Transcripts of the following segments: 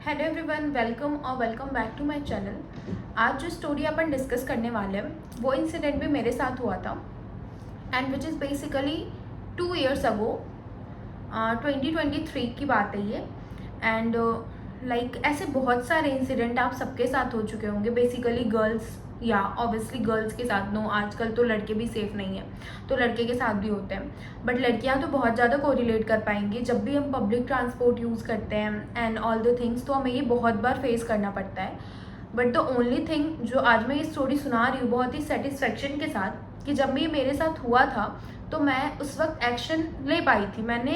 Hello everyone, welcome back to my channel. आज जो story अपन discuss करने वाले हैं वो इंसिडेंट भी मेरे साथ हुआ था and which is basically 2 years अगो। 2023 की बात है ये। एंड ऐसे बहुत सारे इंसिडेंट आप सबके साथ हो चुके होंगे, बेसिकली गर्ल्स या ऑब्वियसली गर्ल्स के साथ। नो, आजकल तो लड़के भी सेफ नहीं है, तो लड़के के साथ भी होते हैं, बट लड़कियां तो बहुत ज़्यादा कोरिलेट कर पाएंगी। जब भी हम पब्लिक ट्रांसपोर्ट यूज़ करते हैं एंड ऑल द थिंग्स, तो हमें ये बहुत बार फेस करना पड़ता है। बट द ओनली थिंग जो आज मैं ये स्टोरी सुना रही हूँ बहुत ही सेटिस्फेक्शन के साथ, कि जब भी मेरे साथ हुआ था तो मैं उस वक्त एक्शन ले पाई थी। मैंने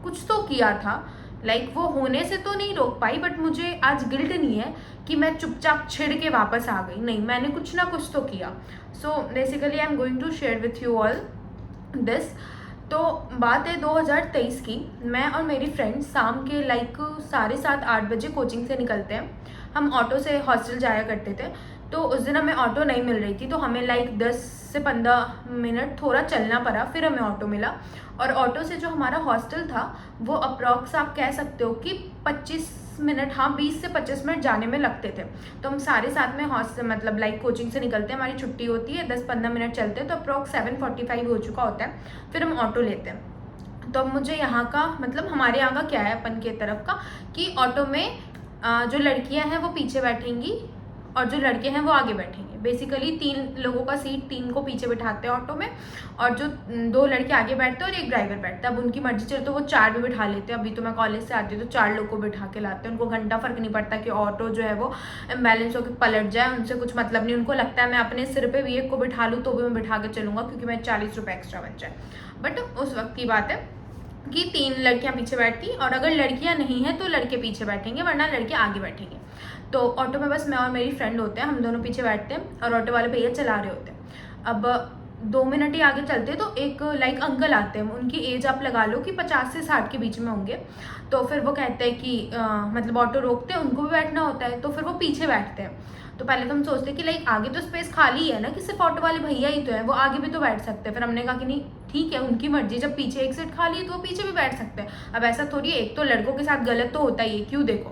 कुछ तो किया था, वो होने से तो नहीं रोक पाई, बट मुझे आज गिल्ट नहीं है कि मैं चुपचाप छिड़ के वापस आ गई। नहीं, मैंने कुछ ना कुछ तो किया। So basically I am going to share with you all this. तो बात है 2023 की। मैं और मेरी फ्रेंड शाम के 7:30-8 बजे कोचिंग से निकलते हैं। हम ऑटो से हॉस्टल जाया करते थे, तो उस दिन हमें ऑटो नहीं मिल रही थी, तो हमें 10 से 15 मिनट थोड़ा चलना पड़ा, फिर हमें ऑटो मिला। और ऑटो से जो हमारा हॉस्टल था वो अप्रॉक्स आप कह सकते हो कि 25 मिनट, हाँ 20 से 25 मिनट जाने में लगते थे। तो हम सारे साथ में हॉस्टल कोचिंग से निकलते हैं, हमारी छुट्टी होती है, 10-15 मिनट चलते हैं, तो अप्रॉक्स 7:45 हो चुका होता है। फिर हम ऑटो लेते हैं। तो अब मुझे यहाँ का हमारे यहाँ का क्या है अपन के तरफ का, कि ऑटो में जो लड़कियाँ हैं वो पीछे बैठेंगी और जो लड़के हैं वो आगे बैठेंगे। बेसिकली 3 लोगों का सीट, 3 को पीछे बिठाते हैं ऑटो में, और जो 2 लड़के आगे बैठते हैं और एक ड्राइवर बैठता है। अब उनकी मर्जी चले तो वो 4 भी बिठा लेते हैं। अभी तो मैं कॉलेज से आती हूँ तो 4 लोग को बिठा के लाते हैं, उनको घंटा फर्क नहीं पड़ता कि ऑटो जो है वो इम्बैलेंस होकर पलट जाए, उनसे कुछ मतलब नहीं। उनको लगता है मैं अपने सिर पे भी एक को बिठा लूँ तो भी मैं बिठा के चलूँगा, क्योंकि मैं 40 रुपये एक्स्ट्रा बच जाए। बट उस वक्त की बात है कि 3 लड़कियां पीछे बैठती, और अगर लड़कियां नहीं हैं तो लड़के पीछे बैठेंगे, वरना लड़के आगे बैठेंगे। तो ऑटो में बस मैं और मेरी फ्रेंड होते हैं, हम दोनों पीछे बैठते हैं और ऑटो वाले भैया चला रहे होते हैं। अब 2 मिनट ही आगे चलते तो एक अंकल आते हैं, उनकी एज आप लगा लो कि 50 से 60 के बीच में होंगे। तो फिर वो कहते हैं कि ऑटो रोकते हैं, उनको भी बैठना होता है, तो फिर वो पीछे बैठते हैं। तो पहले तो हम सोचते कि आगे तो स्पेस खाली है ना, कि सिर्फ ऑटो वाले भैया ही तो है, वो आगे भी तो बैठ सकते हैं। फिर हमने कहा कि नहीं ठीक है, उनकी मर्जी, जब पीछे एक सीट खाली है तो वो पीछे भी बैठ सकते हैं। अब ऐसा थोड़ी है, एक तो लड़कों के साथ गलत तो होता ही है। क्यों? देखो,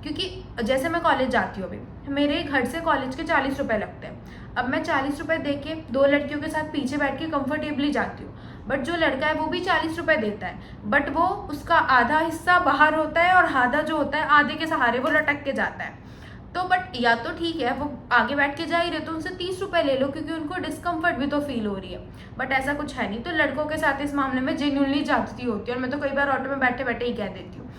क्योंकि जैसे मैं कॉलेज जाती हूँ, अभी मेरे घर से कॉलेज के 40 रुपये लगते हैं। अब मैं 40 रुपये दे के 2 लड़कियों के साथ पीछे बैठ के कंफर्टेबली जाती हूँ, बट जो लड़का है वो भी 40 रुपये देता है, बट वो उसका आधा हिस्सा बाहर होता है और आधा जो होता है आधे के सहारे वो लटक के जाता है। तो बट या तो ठीक है, वो आगे बैठ के जा ही रहे तो उनसे 30 रुपये ले लो, क्योंकि उनको डिस्कम्फर्ट भी तो फील हो रही है। बट ऐसा कुछ है नहीं। तो लड़कों के साथ इस मामले में जेन्युइनली जाती होती है, और मैं तो कई बार ऑटो में बैठे बैठे ही कह देती हूँ।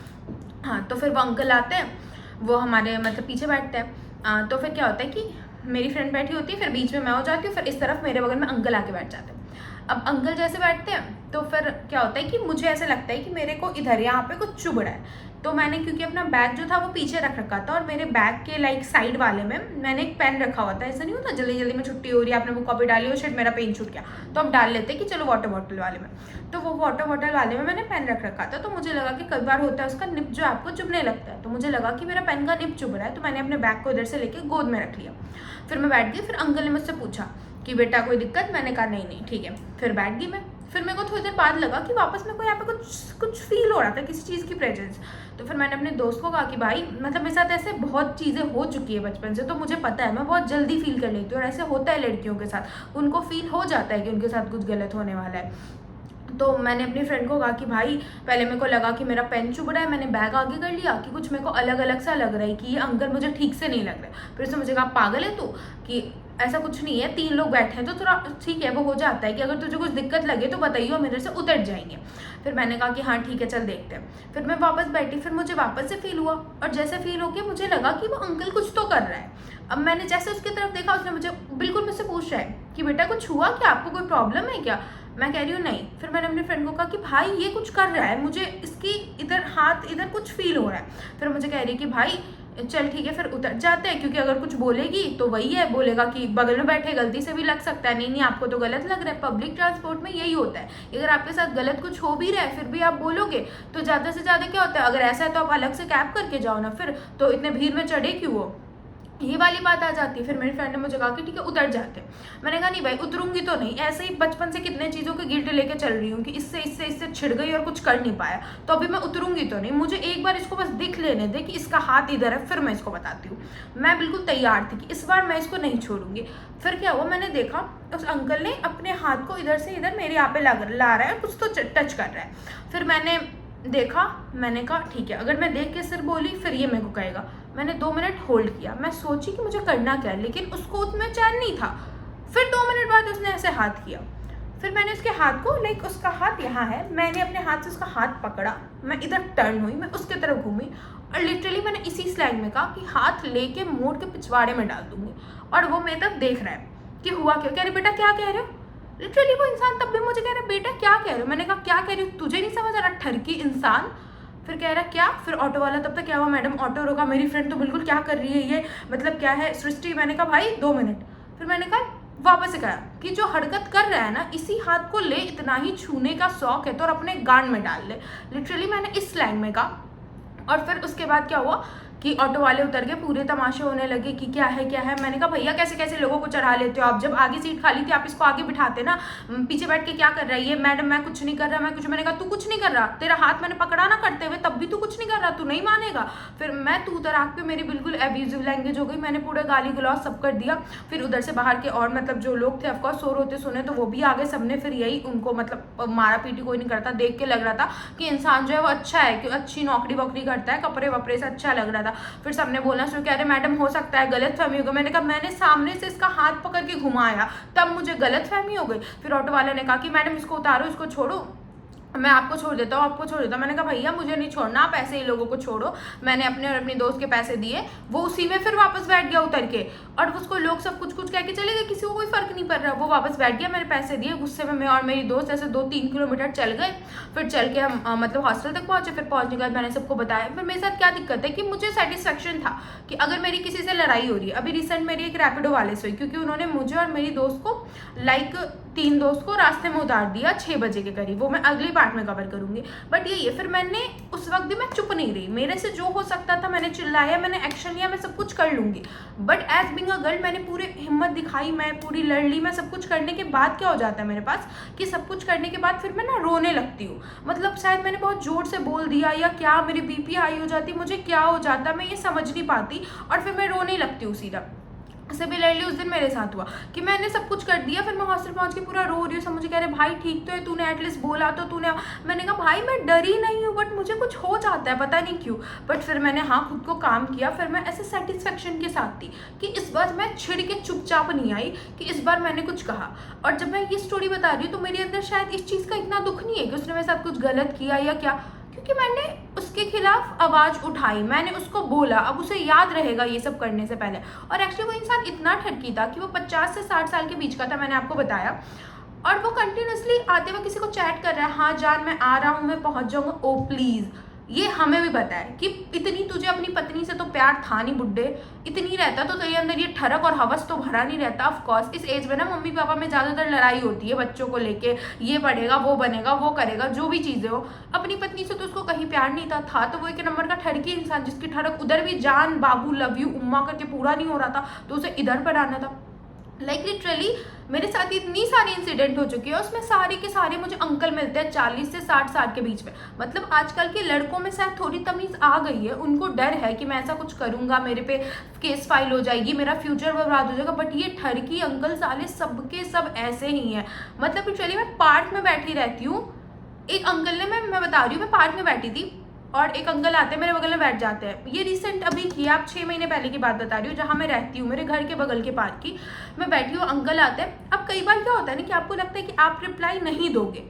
हाँ, तो फिर वो अंकल आते हैं, वो हमारे पीछे बैठते हैं। तो फिर क्या होता है कि मेरी फ्रेंड बैठी होती है, फिर बीच में मैं हो जाती हूँ, फिर इस तरफ मेरे बगल में अंकल आके बैठ जाते हैं। अब अंकल जैसे बैठते हैं तो फिर क्या होता है कि मुझे ऐसा लगता है कि मेरे को इधर यहाँ पे कुछ चुभ रहा है। तो मैंने, क्योंकि अपना बैग जो था वो पीछे रख रखा था, और मेरे बैग के साइड वाले में मैंने एक पेन रखा हुआ था। ऐसा नहीं होता जल्दी जल्दी में छुट्टी हो रही है, आपने वो कॉपी डाली हो, शिट मेरा पेन छूट गया, तो हम डाल लेते कि चलो वाटर बॉटल वाले में। तो वो वाटर बॉटल वाले में मैंने पेन रख रखा था। तो मुझे लगा कि कई बार होता है उसका निप जो आपको चुभने लगता है, तो मुझे लगा कि मेरा पेन का निप चुभ रहा है, तो मैंने अपने बैग को इधर से लेके गोद में रख लिया। फिर मैं बैठ गई। फिर अंकल ने मुझसे पूछा कि बेटा कोई दिक्कत? मैंने कहा नहीं नहीं ठीक है। फिर बैठ गई मैं। फिर मेरे को थोड़ी देर बाद लगा कि वापस मेरे को यहाँ पे कुछ फील हो रहा था, किसी चीज़ की प्रेजेंस। तो फिर मैंने अपने दोस्त को कहा कि भाई मेरे साथ ऐसे बहुत चीज़ें हो चुकी है बचपन से, तो मुझे पता है, मैं बहुत जल्दी फील कर लेती हूँ, और ऐसे होता है लड़कियों के साथ, उनको फील हो जाता है कि उनके साथ कुछ गलत होने वाला है। तो मैंने अपनी फ्रेंड को कहा कि भाई पहले मेरे को लगा कि मेरा पेन चुभ रहा है, मैंने बैग आगे कर लिया कि कुछ मेरे को अलग अलग सा लग रहा है, कि ये अंकल मुझे ठीक से नहीं लग रहा है। फिर उसने मुझे कहा पागल है तू, कि ऐसा कुछ नहीं है, 3 लोग बैठे हैं तो थोड़ा ठीक है, वो हो जाता है कि अगर तुझे कुछ दिक्कत लगे तो बताइए, और मेरे से उतर जाएंगे। फिर मैंने कहा कि हाँ ठीक है चल देखते हैं। फिर मैं वापस बैठी, फिर मुझे वापस से फील हुआ, और जैसे फील हो गया मुझे लगा कि वो अंकल कुछ तो कर रहा है। अब मैंने जैसे उसकी तरफ देखा, उसने मुझे बिल्कुल मुझसे पूछ रहा है कि बेटा कुछ हुआ क्या, आपको कोई प्रॉब्लम है क्या? मैं कह रही हूँ नहीं। फिर मैंने अपने फ्रेंड को कहा कि भाई ये कुछ कर रहा है, मुझे इसकी इधर हाथ इधर कुछ फील हो रहा है। फिर मुझे कह रही है कि भाई चल ठीक है फिर उतर जाते हैं, क्योंकि अगर कुछ बोलेगी तो वही है, बोलेगा कि बगल में बैठे गलती से भी लग सकता है। नहीं नहीं आपको तो गलत लग रहा है, पब्लिक ट्रांसपोर्ट में यही होता है, अगर आपके साथ गलत कुछ हो भी रहा है फिर भी आप बोलोगे तो ज़्यादा से ज़्यादा क्या होता है, अगर ऐसा है तो आप अलग से कैब करके जाओ ना, फिर तो इतने भीड़ में चढ़े क्यों हो। ये वाली बात आ जाती है। फिर मेरी फ्रेंड ने मुझे कहा कि ठीक है उतर जाते हैं। मैंने कहा नहीं भाई उतरूंगी तो नहीं, ऐसे ही बचपन से कितने चीज़ों की गिल्ट लेके चल रही हूँ कि इससे इससे इससे छिड़ गई और कुछ कर नहीं पाया, तो अभी मैं उतरूंगी तो नहीं, मुझे एक बार इसको बस दिख लेने दे कि इसका हाथ इधर है, फिर मैं इसको बताती हूँ। मैं बिल्कुल तैयार थी कि इस बार मैं इसको नहीं छोड़ूंगी। फिर क्या हुआ, मैंने देखा उस अंकल ने अपने हाथ को इधर से इधर मेरे यहाँ पे ला रहा है, कुछ तो टच कर रहा है। फिर मैंने देखा, मैंने कहा ठीक है, अगर मैं देख के सिर्फ बोली फिर ये मेरे को कहेगा। मैंने 2 मिनट होल्ड किया, मैं सोची कि मुझे करना क्या है, लेकिन उसको उसमें चैन नहीं था। फिर 2 मिनट बाद उसने ऐसे हाथ किया। फिर मैंने उसके हाथ को, लाइक उसका हाथ यहाँ है, मैंने अपने हाथ से उसका हाथ पकड़ा, मैं इधर टर्न हुई, मैं उसके तरफ घूमी और लिटरली मैंने इसी स्लैंग में कहा कि हाथ लेके मोड़ के पिछवाड़े में डाल दूंगी। और वो मेरी तरफ देख रहा है कि हुआ क्या, कह रहे बेटा क्या कह रहे हो। लिटरली वो इंसान तब भी मुझे कह रहा है बेटा क्या कह रहे हो। मैंने कहा क्या कह रही हो, तुझे नहीं समझ आ रहा, ठरकी इंसान। फिर कह रहा क्या। फिर ऑटो वाला तब तक क्या हुआ, मैडम ऑटो रोका, मेरी फ्रेंड तो बिल्कुल क्या कर रही है ये, मतलब क्या है सृष्टि। मैंने कहा भाई 2 मिनट। फिर मैंने कहा वापस से कहा कि जो हरकत कर रहा है ना, इसी हाथ को ले, इतना ही छूने का शौक है तो और अपने गांड में डाल ले। लिटरली मैंने इस स्लैंग में कहा। और फिर उसके बाद क्या हुआ कि ऑटो वाले उतर के पूरे तमाशे होने लगे कि क्या है क्या है। मैंने कहा भैया कैसे कैसे लोगों को चढ़ा लेते हो आप, जब आगे सीट खाली थी आप इसको आगे बिठाते ना, पीछे बैठ के क्या कर रहा है ये। मैडम मैं कुछ नहीं कर रहा, मैं कुछ। मैंने कहा तू कुछ नहीं कर रहा, तेरा हाथ मैंने पकड़ा ना करते हुए, तब भी तू कुछ नहीं कर रहा, तू नहीं मानेगा। फिर मैं तू उतर आग पे मेरी बिल्कुल एब्यूजिव लैंग्वेज हो गई, मैंने पूरा गाली गलौज सब कर दिया। फिर उधर से बाहर के और मतलब जो लोग थे ऑफकोर्स शोर होते सुने तो वो भी आ गए, सबने फिर यही उनको मतलब मारा पीटी कोई नहीं करता, देख के लग रहा था कि इंसान जो है वो अच्छा है, कि अच्छी नौकरी वोकरी करता है, कपड़े वपड़े से अच्छा लग रहा था। फिर सबने बोलना शुरू किया, अरे मैडम हो सकता है गलत फहमी हो गई। मैंने कहा मैंने सामने से इसका हाथ पकड़ के घुमाया तब मुझे गलत फहमी हो गई। फिर ऑटो वाले ने कहा कि मैडम इसको उतारो, इसको छोड़ो, मैं आपको छोड़ देता हूँ, आपको छोड़ देता हूँ। मैंने कहा भैया मुझे नहीं छोड़ना, आप ऐसे ही लोगों को छोड़ो। मैंने अपने और अपनी दोस्त के पैसे दिए, वो उसी में फिर वापस बैठ गया उतर के, और उसको लोग सब कुछ कुछ कह के चले गए, किसी को कोई फर्क नहीं पड़ रहा, वो वापस बैठ गया, मेरे पैसे दिए। गुस्से में मैं और मेरी दोस्त ऐसे 2-3 किलोमीटर चल गए। फिर चल के हम मतलब हॉस्टल तक पहुंचे। फिर पहुंचने के बाद मैंने सबको बताया। फिर मेरे साथ क्या दिक्कत है कि मुझे सेटिस्फेक्शन था कि अगर मेरी किसी से लड़ाई हो रही है, अभी रिसेंट मेरी एक रैपिडो वाले से हुई, क्योंकि उन्होंने मुझे और मेरी दोस्त को लाइक 3 दोस्त को रास्ते में उतार दिया 6 बजे के करीब, वो मैं अगली पार्ट में कवर करूंगी। बट यही है, फिर मैंने उस वक्त भी मैं चुप नहीं रही, मेरे से जो हो सकता था मैंने चिल्लाया, मैंने एक्शन लिया, मैं सब कुछ कर लूंगी। But as being a girl मैंने पूरी हिम्मत दिखाई, मैं पूरी लड़ ली। मैं सब कुछ करने के बाद क्या हो जाता है मेरे पास कि सब कुछ करने के बाद फिर मैं ना रोने लगती हूँ, मतलब शायद मैंने बहुत जोर से बोल दिया या क्या, मेरी बीपी हाई हो जाती, मुझे क्या हो जाता मैं ये समझ नहीं पाती, और फिर मैं रोने लगती हूँ सीधा। सिमिलरली उस दिन मेरे साथ हुआ कि मैंने सब कुछ कर दिया, फिर मैं हॉस्टल पहुंच के पूरा रो रही हूँ। सब मुझे कह रहे भाई ठीक तो है, तूने एटलीस्ट बोला तो तूने। मैंने कहा भाई मैं डरी नहीं हूँ, बट मुझे कुछ हो जाता है पता नहीं क्यों। बट फिर मैंने हाँ खुद को काम किया। फिर मैं ऐसे सेटिस्फेक्शन के साथ थी कि इस बार मैं छिड़ के चुपचाप नहीं आई, कि इस बार मैंने कुछ कहा। और जब मैं ये स्टोरी बता रही हूँ तो मेरे अंदर शायद इस चीज़ का इतना दुख नहीं है कि उसने मेरे साथ कुछ गलत किया या क्या, क्योंकि मैंने उसके खिलाफ आवाज़ उठाई, मैंने उसको बोला। अब उसे याद रहेगा ये सब करने से पहले। और एक्चुअली वो इंसान इतना ठरकी था कि वो 50 से 60 साल के बीच का था, मैंने आपको बताया। और वो कंटिन्यूसली आते हुए किसी को चैट कर रहा है, हाँ जान मैं आ रहा हूँ, मैं पहुँच जाऊँगा, ओ प्लीज़। ये हमें भी पता है कि इतनी तुझे अपनी पत्नी से तो प्यार था नहीं बुड्ढे, इतनी रहता तो तेरे अंदर ये ठरक और हवस तो भरा नहीं रहता। ऑफ कोर्स इस एज में ना मम्मी पापा में ज़्यादातर लड़ाई होती है बच्चों को लेके, ये पढ़ेगा वो बनेगा वो करेगा, जो भी चीज़ें हो। अपनी पत्नी से तो उसको कहीं प्यार नहीं था तो वो एक नंबर का ठरकी इंसान, जिसकी ठरक उधर भी जान बाबू लव यू उम्मा करके पूरा नहीं हो रहा था, तो उसे इधर पर आना था। लाइक लिटरली मेरे साथ इतनी सारी इंसिडेंट हो चुकी है, उसमें सारे के सारे मुझे अंकल मिलते हैं 40 से 60 साल के बीच में। मतलब आजकल के लड़कों में शायद थोड़ी तमीज़ आ गई है, उनको डर है कि मैं ऐसा कुछ करूंगा मेरे पे केस फाइल हो जाएगी, मेरा फ्यूचर बर्बाद हो जाएगा। बट ये ठरकी अंकल साले सबके सब ऐसे ही हैं। मतलब लिटरली मैं पार्क में बैठी रहती हूँ, एक अंकल ने, मैं बता रही हूँ, मैं पार्क में बैठी थी और एक अंकल आते हैं मेरे बगल में बैठ जाते हैं। ये रिसेंट अभी किया, आप 6 महीने पहले की बात बता रही हूँ, जहाँ मैं रहती हूँ मेरे घर के बगल के पार्क की। मैं बैठी हूँ, अंकल आते हैं। अब कई बार क्या होता है ना कि आपको लगता है कि आप रिप्लाई नहीं दोगे,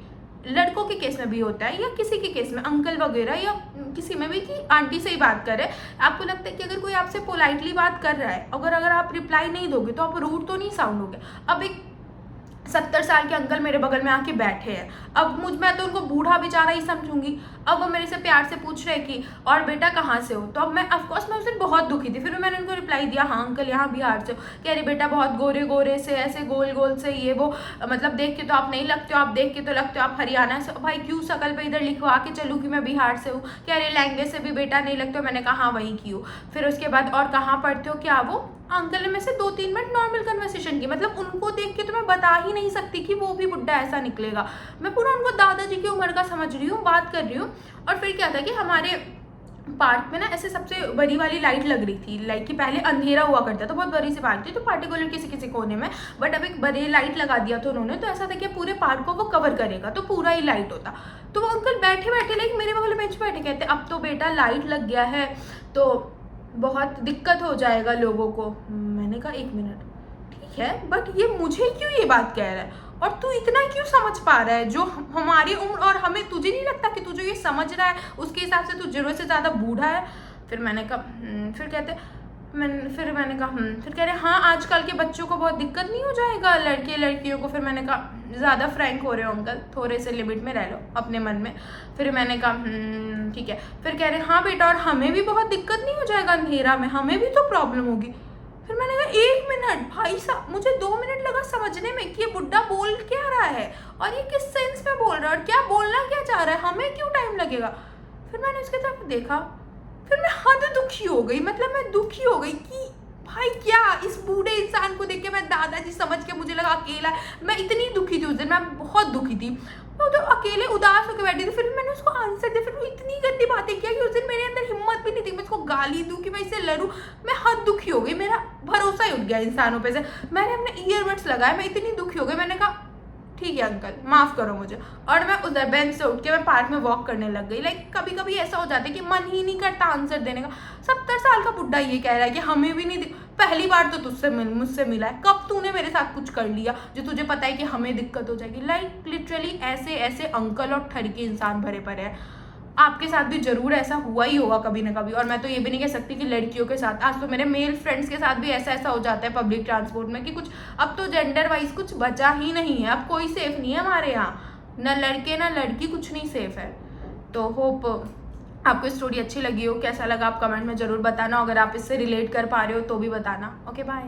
लड़कों के केस में भी होता है या किसी के केस में अंकल वगैरह या किसी में भी, कि आंटी से ही बात करे, आपको लगता है कि अगर कोई आपसे पोलाइटली बात कर रहा है, अगर आप रिप्लाई नहीं दोगे तो आप रूड तो नहीं साउंड होगे। अब एक 70 साल के अंकल मेरे बगल में आके बैठे हैं। अब मैं तो उनको बूढ़ा बेचारा ही समझूंगी। अब वो मेरे से प्यार से पूछ रहे कि और बेटा कहाँ से हो, तो अब मैं ऑफकोर्स मैं उस दिन बहुत दुखी थी। फिर मैंने उनको रिप्लाई दिया, हाँ अंकल यहाँ बिहार से हो। कह रहे बेटा बहुत गोरे गोरे से, ऐसे गोल गोल से, ये वो, मतलब देख के तो आप नहीं लगते हो, आप देख के तो लगते हो आप हरियाणा से। भाई क्यों शकल पे इधर लिखवा के चलूँ कि मैं बिहार से हूँ। कह रहे लैंग्वेज से भी बेटा नहीं लगते हो। मैंने कहा हाँ वहीं की हूँ। फिर उसके बाद और कहाँ पढ़ते हो क्या, वो अंकल ने मेरे से 2-3 मिनट नॉर्मल कन्वर्सेशन की। मतलब उनको देख के तो मैं बता ही नहीं सकती कि वो भी बुड्ढा ऐसा निकलेगा। मैं पूरा उनको दादाजी की उम्र का समझ रही हूँ, बात कर रही हूँ। और फिर क्या था कि हमारे पार्क में ना ऐसे सबसे बड़ी वाली लाइट लग रही थी, लाइक कि पहले अंधेरा हुआ करता था, बहुत बड़ी सी पार्क थी, तो पार्टिकुलर किसी किसी कोने में, बट अब एक बड़ी लाइट लगा दिया था उन्होंने। तो ऐसा था कि पूरे पार्क को वो कवर करेगा, तो पूरा ही लाइट होता। तो वो अंकल बैठे बैठे लाइक मेरे बगल बेंच बैठे कहते अब तो बेटा लाइट लग गया है तो बहुत दिक्कत हो जाएगा लोगों को। मैंने कहा 1 मिनट, ठीक है, बट ये मुझे क्यों ये बात कह रहा है और तू इतना क्यों समझ पा रहा है जो हमारी उम्र, और हमें, तुझे नहीं लगता कि तू जो ये समझ रहा है उसके हिसाब से तू जरूरत से ज़्यादा बूढ़ा है। फिर मैंने कहा फिर कहते मैंने कहा फिर कह रहे हाँ आजकल के बच्चों को बहुत दिक्कत नहीं हो जाएगा, लड़के लड़कियों को। फिर मैंने कहा ज़्यादा फ्रैंक हो रहे हो अंकल, थोड़े से लिमिट में रह लो अपने मन में। फिर मैंने कहा ठीक है। फिर कह रहे हाँ बेटा और हमें भी बहुत दिक्कत नहीं हो जाएगा अंधेरा में, हमें भी तो प्रॉब्लम होगी। फिर मैंने कहा 1 मिनट भाई साहब, मुझे 2 मिनट लगा समझने में कि ये बुड्ढा बोल क्या रहा है और ये किस सेंस में बोल रहा है और क्या बोलना क्या चाह रहा है, हमें क्यों टाइम लगेगा। फिर मैंने उसके तरफ देखा, फिर मैं हद दुखी हो गई। मतलब मैं दुखी हो गई कि भाई क्या इस बूढ़े इंसान को देख के मैं दादाजी समझ के, मुझे लगा अकेला, मैं इतनी दुखी थी उस दिन, मैं बहुत दुखी थी। मैं तो अकेले उदास होकर बैठी थी। फिर मैंने उसको आंसर दिया। फिर वो इतनी गंदी बातें किया कि उस दिन मेरे अंदर हिम्मत भी नहीं थी मैं इसको गाली दूं कि मैं इससे लड़ूं। मैं हद दुखी हो गई, मेरा भरोसा ही उठ गया इंसानों पे से। मैंने अपने ईयरबड्स लगाए, मैं इतनी दुखी हो गई। मैंने कहा ठीक है अंकल माफ़ करो मुझे, और मैं उधर बेंच से उठ के मैं पार्क में वॉक करने लग गई। लाइक कभी कभी ऐसा हो जाता है कि मन ही नहीं करता आंसर देने का। 70 साल का बुड्ढा ये कह रहा है कि हमें भी नहीं, पहली बार तो मुझसे मिला है, कब तूने मेरे साथ कुछ कर लिया जो तुझे पता है कि हमें दिक्कत हो जाएगी। लाइक लिटरली ऐसे ऐसे अंकल और ठरके इंसान भरे पड़े हैं। आपके साथ भी जरूर ऐसा हुआ ही होगा कभी ना कभी। और मैं तो ये भी नहीं कह सकती कि लड़कियों के साथ, आज तो मेरे मेल फ्रेंड्स के साथ भी ऐसा ऐसा हो जाता है पब्लिक ट्रांसपोर्ट में कि कुछ, अब तो जेंडर वाइज कुछ बचा ही नहीं है, अब कोई सेफ नहीं है हमारे यहाँ, ना लड़के ना लड़की, कुछ नहीं सेफ है। तो होप आपको स्टोरी अच्छी लगी हो, कैसा लगा आप कमेंट में ज़रूर बताना। अगर आप इससे रिलेट कर पा रहे हो तो भी बताना। Okay bye.